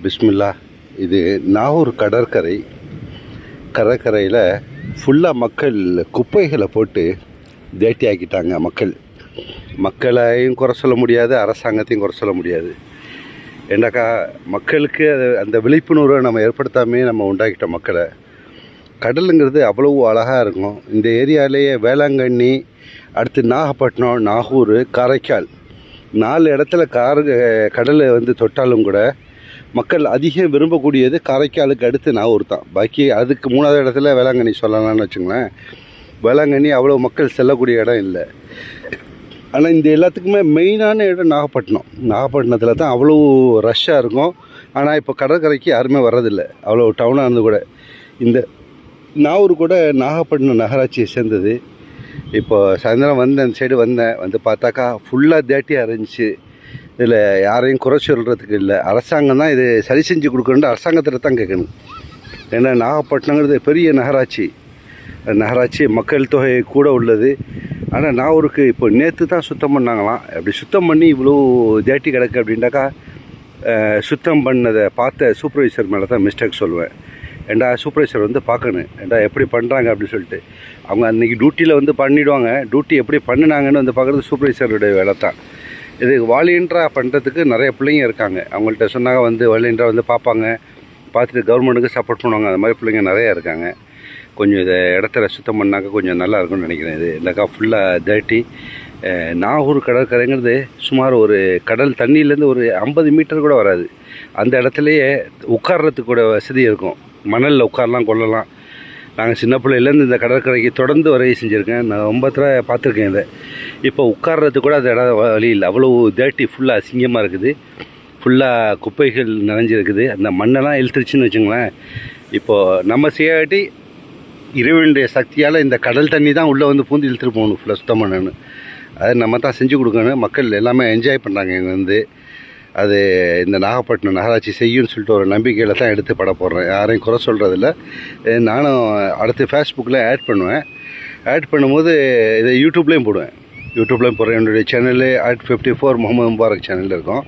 பிஸ்மில்லா. இது நாகூர் கடற்கரையில் ஃபுல்லாக மக்கள் குப்பைகளை போட்டு தேட்டி ஆக்கிட்டாங்க. மக்களையும் குறை சொல்ல முடியாது, அரசாங்கத்தையும் குறை சொல்ல முடியாது. ஏன்னாக்கா மக்களுக்கு அந்த விழிப்புணர்வை நம்ம ஏற்படுத்தாமே நம்ம உண்டாக்கிட்டோம் மக்களை. கடலுங்கிறது அவ்வளவு அழகாக இருக்கும். இந்த ஏரியாவிலேயே வேளாங்கண்ணி, அடுத்து நாகப்பட்டினம், நாகூர், காரைக்கால் 4 இடத்துல கடலை தொட்டாலும் கூட மக்கள் அதிகம் விரும்பக்கூடியது காரைக்காலுக்கு அடுத்து நாகூர் தான். பாக்கி அதுக்கு 3வது இடத்துல வேளாங்கண்ணி சொல்லலாம்னு வச்சுங்களேன். வேளாங்கண்ணி அவ்வளோ மக்கள் செல்லக்கூடிய இடம் இல்லை. ஆனால் இந்த எல்லாத்துக்குமே மெயினான இடம் நாகப்பட்டினத்தில் தான் அவ்வளோ ரஷ்ஷாக இருக்கும். ஆனால் இப்போ கடற்கரைக்கு யாருமே வர்றதில்லை, அவ்வளோ டவுனாக இருந்து கூட. இந்த நாகூர் கூட நாகப்பட்டினம் நகராட்சியை சேர்ந்தது. இப்போ சாயந்தரம் அந்த சைடு வந்து பார்த்தாக்கா ஃபுல்லாக தேட்டியாக இருந்துச்சு. இதில் யாரையும் குறை சொல்கிறதுக்கு இல்லை, அரசாங்கம் தான் இது சரி செஞ்சு கொடுக்கணுன்னு அரசாங்கத்தில் தான் கேட்கணும். ஏன்னா நாகப்பட்டினங்கிறது பெரிய நகராட்சி, மக்கள் தொகை கூட உள்ளது. ஆனால் நாகூருக்கு இப்போ நேற்று தான் சுத்தம் பண்ணாங்களாம். அப்படி சுத்தம் பண்ணி இவ்வளோ தேட்டி கிடக்கு அப்படின்ட்டாக்கா சுத்தம் பண்ணதை பார்த்த சூப்பர்வைசர் மேலே தான் மிஸ்டேக் சொல்லுவேன். ஏண்டா சூப்பர்வைசர் பார்க்கணும், ஏண்டா எப்படி பண்ணுறாங்க அப்படின்னு சொல்லிட்டு. அவங்க அன்றைக்கி டியூட்டியில் பண்ணிவிடுவாங்க. டியூட்டி எப்படி பண்ணினாங்கன்னு பார்க்குறது சூப்பர்வைசருடைய வேலை தான். இது வாலியன்ட்ராக பண்ணுறதுக்கு நிறைய பிள்ளைங்க இருக்காங்க. அவங்கள்ட்ட சொன்னாங்க வாலியன்ட்ராக பார்ப்பாங்க, பார்த்துட்டு கவர்மெண்ட்டுக்கு சப்போர்ட் பண்ணுவாங்க. அந்த மாதிரி பிள்ளைங்க நிறையா இருக்காங்க. கொஞ்சம் இதை இடத்துல சுத்தம் பண்ணாக்க கொஞ்சம் நல்லா இருக்கும்னு நினைக்கிறேன். இது இல்லைக்கா ஃபுல்லாக தேட்டி. நாகூர் கடற்கரைங்கிறது சுமார் ஒரு கடல் தண்ணியிலேருந்து ஒரு 50 மீட்டர் கூட வராது. அந்த இடத்துலையே உட்கார்றதுக்கு கூட வசதி இருக்கும். மணலில் உட்காரலாம், கொள்ளலாம். நாங்கள் சின்ன பிள்ளையிலேருந்து இந்த கடற்கரைக்கு தொடர்ந்து வரையை செஞ்சுருக்கேன். நான் ரொம்ப தடவை பார்த்துருக்கேன் இதை. இப்போ உட்கார்றதுக்கு கூட அது இடம் வழி இல்லை, அவ்வளோ தேட்டி ஃபுல்லாக அசிங்கமாக இருக்குது. ஃபுல்லாக குப்பைகள் நிறைஞ்சிருக்குது. அந்த மண்ணெல்லாம் இழுத்துருச்சுன்னு வச்சுங்களேன். இப்போது நம்ம செய்யாட்டி இறைவனுடைய சக்தியால் இந்த கடல் தண்ணி தான் உள்ளே பூந்து இழுத்துட்டு போகணும் ஃபுல்லாக சுத்தம் பண்ணணும். அது நம்ம தான் செஞ்சு கொடுக்கணும். மக்கள் எல்லாமே என்ஜாய் பண்ணுறாங்க. இங்கே அது இந்த நாகப்பட்டினம் நகராட்சி செய்யும்னு சொல்லிட்டு ஒரு நம்பிக்கையில் தான் எடுத்து பட போடுறேன். யாரையும் குறை சொல்கிறதில்ல. நானும் அடுத்து ஃபேஸ்புக்கில் ஆட் பண்ணுவேன். ஆட் பண்ணும்போது இதை யூடியூப்லேயும் போடுவேன். என்னுடைய சேனலு @54 முகமது முபாரக் சேனலில் இருக்கும்,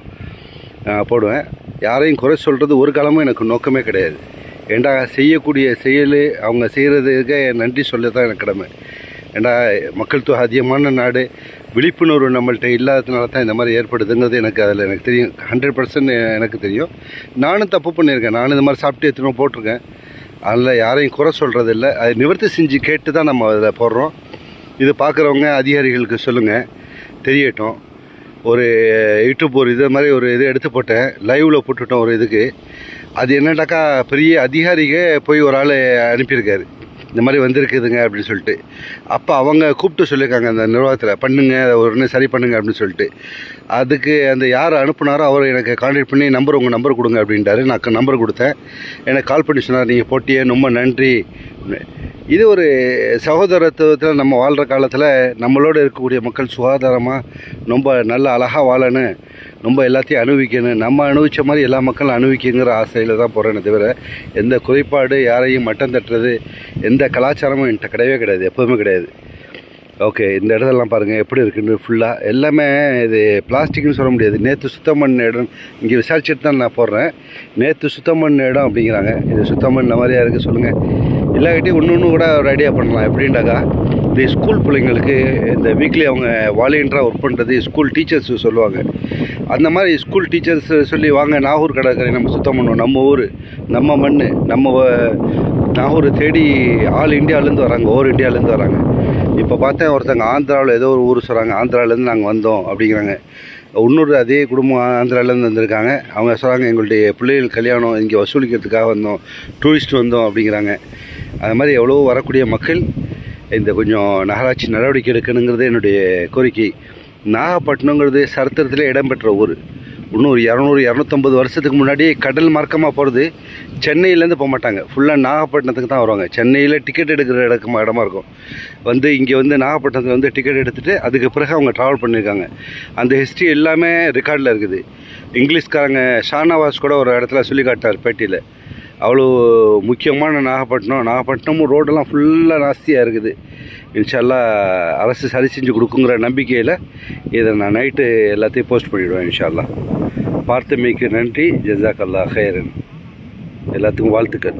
போடுவேன். யாரையும் குறை சொல்கிறது ஒரு காலமும் எனக்கு நோக்கமே கிடையாது. ஏண்டா செய்யக்கூடிய செயல் அவங்க செய்கிறதுக்கு நன்றி சொல்ல தான் எனக்கு கடமை. ஏண்டா மக்கள் தொகை அதிகமான நாடு, விழிப்புணர்வு நம்மள்கிட்ட இல்லாததுனால தான் இந்த மாதிரி ஏற்படுதுங்கிறது எனக்கு தெரியும். 100% எனக்கு தெரியும். நானும் தப்பு பண்ணியிருக்கேன். நானும் இந்த மாதிரி சாப்பிட்டு எத்தனை போட்டிருக்கேன். அதில் யாரையும் குறை சொல்கிறதில்ல. அதை நிவர்த்தி செஞ்சு கேட்டு தான் நம்ம அதில் போடுறோம். இது பார்க்குறவங்க அதிகாரிகளுக்கு சொல்லுங்கள், தெரியட்டும். ஒரு யூடியூப் இது மாதிரி ஒரு இது எடுத்து போட்டேன், லைவில் போட்டுவிட்டோம் ஒரு இதுக்கு. அது என்னடாக்கா பெரிய அதிகாரிக போய் ஒரு ஆள் அனுப்பியிருக்காரு, இந்த மாதிரி வந்திருக்குதுங்க அப்படின்னு சொல்லிட்டு. அப்போ அவங்க கூப்பிட்டு சொல்லியிருக்காங்க அந்த நிர்வாகத்தில், பண்ணுங்க உடனே சரி பண்ணுங்க அப்படின்னு சொல்லிட்டு. அதுக்கு அந்த யார் அனுப்புனாரோ அவர் எனக்கு கான்டாக்ட் பண்ணி உங்கள் நம்பர் கொடுங்க அப்படின்ட்டாரு. நான் நம்பர் கொடுத்தேன். எனக்கு கால் பண்ணி சொன்னார், நீங்கள் போட்டியே ரொம்ப நன்றி. இது ஒரு சகோதரத்துவத்தில் நம்ம வாழ்கிற காலத்தில் நம்மளோடு இருக்கக்கூடிய மக்கள் சுகாதாரமாக ரொம்ப நல்ல அழகாக வாழணும், ரொம்ப எல்லாத்தையும் அனுபவிக்கணும், நம்ம அனுபவித்த மாதிரி எல்லா மக்களும் அனுபவிக்குங்கிற ஆசையில் தான் போகிறேன்னு தவிர எந்த குறைபாடு, யாரையும் மட்டம் தட்டுறது, எந்த கலாச்சாரமும் என்கிட்ட கிடையவே கிடையாது, எப்போதுமே கிடையாது. ஓகே, இந்த இடத்தெல்லாம் பாருங்கள் எப்படி இருக்குன்னு. ஃபுல்லாக எல்லாமே இது பிளாஸ்டிக்னு சொல்ல முடியாது. நேற்று சுத்தம் பண்ண இடம் இங்கே விசாரிச்சுட்டு தான் நான் போடுறேன். நேற்று சுத்தம் பண்ண இடம் அப்படிங்கிறாங்க. இது சுத்தம் பண்ண மாதிரியா இருக்குது சொல்லுங்கள். எல்லாக்கிட்டையும் ஒன்று கூட ஒரு ஐடியா பண்ணலாம். எப்படின்ட்டாக்கா இந்த ஸ்கூல் பிள்ளைங்களுக்கு இந்த வீக்லி அவங்க வாலியன்ட்ராக ஒர்க் பண்ணுறது ஸ்கூல் டீச்சர்ஸ் சொல்லுவாங்க. அந்த மாதிரி ஸ்கூல் டீச்சர்ஸ் சொல்லி வாங்க நாகூர் கடற்கரை நம்ம சுத்தம் பண்ணுவோம், நம்ம ஊர், நம்ம மண், நம்ம நாகூர் தேடி ஆல் இந்தியாவிலேருந்து வராங்க, ஓவர் இந்தியாவிலேருந்து வராங்க. இப்போ பார்த்தேன் ஒருத்தங்க ஆந்திராவில் ஏதோ ஒரு ஊர் சொல்கிறாங்க, ஆந்திராவிலேருந்து நாங்கள் வந்தோம் அப்படிங்கிறாங்க. இன்னொரு அதே குடும்பம் ஆந்திராவிலேருந்து வந்திருக்காங்க. அவங்க சொல்கிறாங்க, எங்களுடைய பிள்ளைகள் கல்யாணம் இங்கே வசூலிக்கிறதுக்காக வந்தோம், டூரிஸ்ட் வந்தோம் அப்படிங்கிறாங்க. அது மாதிரி எவ்வளோ வரக்கூடிய மக்கள் இந்த கொஞ்சம் நகராட்சி நடவடிக்கை எடுக்கணுங்கிறது என்னுடைய கோரிக்கை. நாகப்பட்டினங்கிறது சரித்திரத்திலே இடம்பெற்ற ஊர். இன்னும் ஒரு 200-250 வருஷத்துக்கு முன்னாடி கடல் மார்க்கமாக போகிறது சென்னையிலேருந்து போக மாட்டாங்க, ஃபுல்லாக நாகப்பட்டினத்துக்கு தான் வருவாங்க. சென்னையில் டிக்கெட் எடுக்கிற இடமா இருக்கும். இங்கே நாகப்பட்டினத்தில் டிக்கெட் எடுத்துகிட்டு அதுக்கு பிறகு அவங்க ட்ராவல் பண்ணியிருக்காங்க. அந்த ஹிஸ்ட்ரி எல்லாமே ரெக்கார்டில் இருக்குது. இங்கிலீஷ்காரங்க ஷானவாஸ் கூட ஒரு இடத்துல சொல்லி காட்டார் பேட்டியில். அவ்வளோ முக்கியமான நாகப்பட்டினமும் ரோடெல்லாம் ஃபுல்லாக நாஸ்தியாக இருக்குது. இன்ஷா அல்லாஹ் அரசு சரி செஞ்சு கொடுக்குங்கிற நம்பிக்கையில் இதை நான் நைட்டு எல்லாத்தையும் போஸ்ட் பண்ணிவிடுவேன் இன்ஷா அல்லாஹ். பார்த்தமைக்கு நன்றி. ஜஸாக்கல்லா ஹைரன். எல்லாத்துக்கும் வாழ்த்துக்கள்.